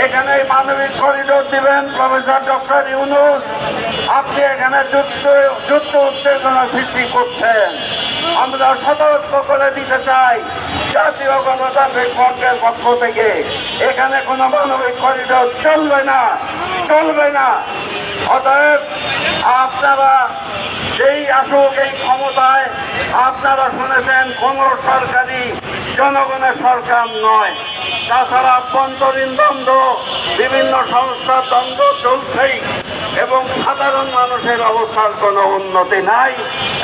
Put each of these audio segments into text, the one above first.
এখানে মানবিক করিডোর দিবেন প্রফেসর ডক্টর ইউনূস। আপনি এখানে যুদ্ধ উত্তেজনা সৃষ্টি করছেন। আমরা সতর্ক করে দিতে চাই জাতীয় গণতান্ত্রিক ফ্রন্টের পক্ষ থেকে এখানে কোনো মানবিক করিডোর চলবে না, চলবে না। অতএব আপনারা যেই আসুক এই ক্ষমতায়, আপনারা শুনেছেন কোন সরকারই জনগণের সরকার নয়। তাছাড়া আভ্যন্তরীণ দ্বন্দ্ব, বিভিন্ন সংস্থার দ্বন্দ্ব চলছেই এবং সাধারণ মানুষের অবস্থার কোনো উন্নতি নাই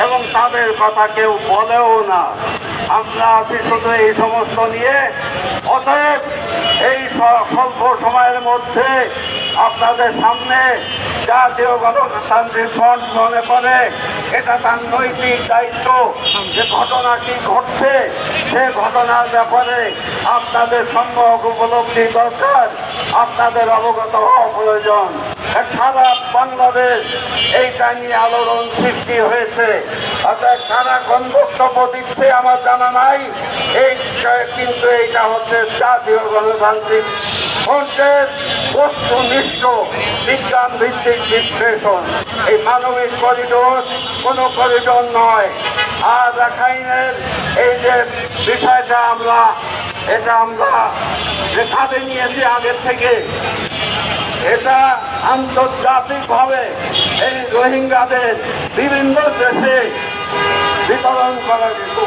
এবং তাদের কথা কেউ বলেও না। আমরা আছি শুধু এই সমস্ত নিয়ে। অতএব এই স্বল্প সময়ের মধ্যে আপনাদের সামনে জাতীয় গণতান্ত্রিক ফ্রন্ট মনে করে এটা তার নৈতিক দায়িত্ব যে ঘটনা কি ঘটছে সে ঘটনার ব্যাপারে আপনাদের সম্যক উপলব্ধি দরকার, আপনাদের অবগত হওয়া প্রয়োজন। সারা বাংলাদেশ এইটা নিয়ে আলোড়ন সৃষ্টি হয়েছে। অর্থাৎ সারা কোন বক্তব্য দিচ্ছে আমার জানা নাই, কিন্তু এইটা হচ্ছে জাতীয় গণতান্ত্রিক ফ্রন্টের বস্তুনিষ্ঠ বিজ্ঞান ভিত্তিক বিশ্লেষণ। এই মানবিক করিডোর কোনো করিডোর নয়। আর রাখাইনের এই যে বিষয়টা আমরা কাঁধে নিয়েছি আগের থেকে, এটা আন্তর্জাতিকভাবে এই রোহিঙ্গাদের বিভিন্ন দেশে বিতরণ করা যেত।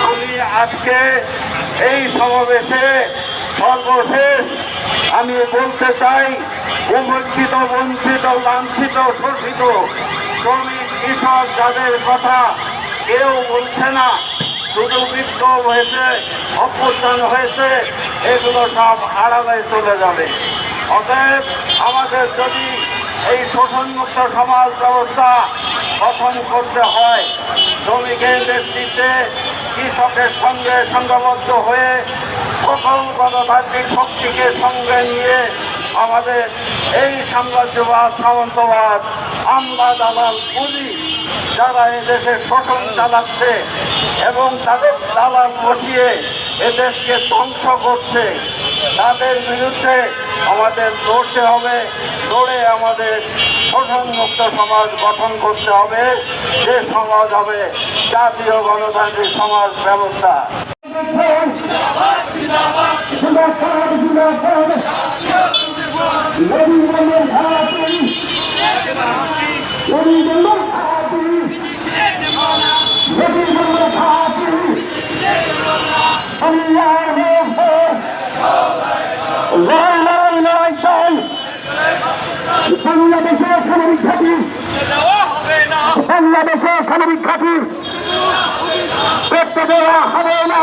আমি আজকে এই সমাবেশে সর্বশেষ আমি বলতে চাই, উপেক্ষিত, বঞ্চিত, লাঞ্ছিত, শোষিত শ্রমিক, কৃষক যাদের কথা কেউ বলছে না, শুধু বিক্ষোভ হয়েছে, অভ্যুত্থান হয়েছে, এগুলো সব আড়ালে চলে যাবে। অতএব আমাদের যদি এই শোষণমুক্ত সমাজ ব্যবস্থা গঠন করতে হয়, শ্রমিকের নেতৃত্বে কৃষকের সঙ্গে সংঘবদ্ধ হয়ে সকল গণতান্ত্রিক শক্তিকে সঙ্গে নিয়ে আমাদের এই সাম্রাজ্যবাদ, সামন্তবাদ, আমলা, দালাল, পুঁজি যারা এদেশে শোষণ চালাচ্ছে এবং তাদের দালাল বসিয়ে এদেশকে ধ্বংস করছে, তাদের বিরুদ্ধে আমাদের লড়তে হবে। লড়ে আমাদের শোষণমুক্ত সমাজ গঠন করতে হবে, যে সমাজ হবে জাতীয় গণতান্ত্রিক সমাজ ব্যবস্থা। বাংলাদেশের সামরিক ঘাঁটি, বাংলাদেশের সামরিক ঘাঁটি করতে দেওয়া হবে না।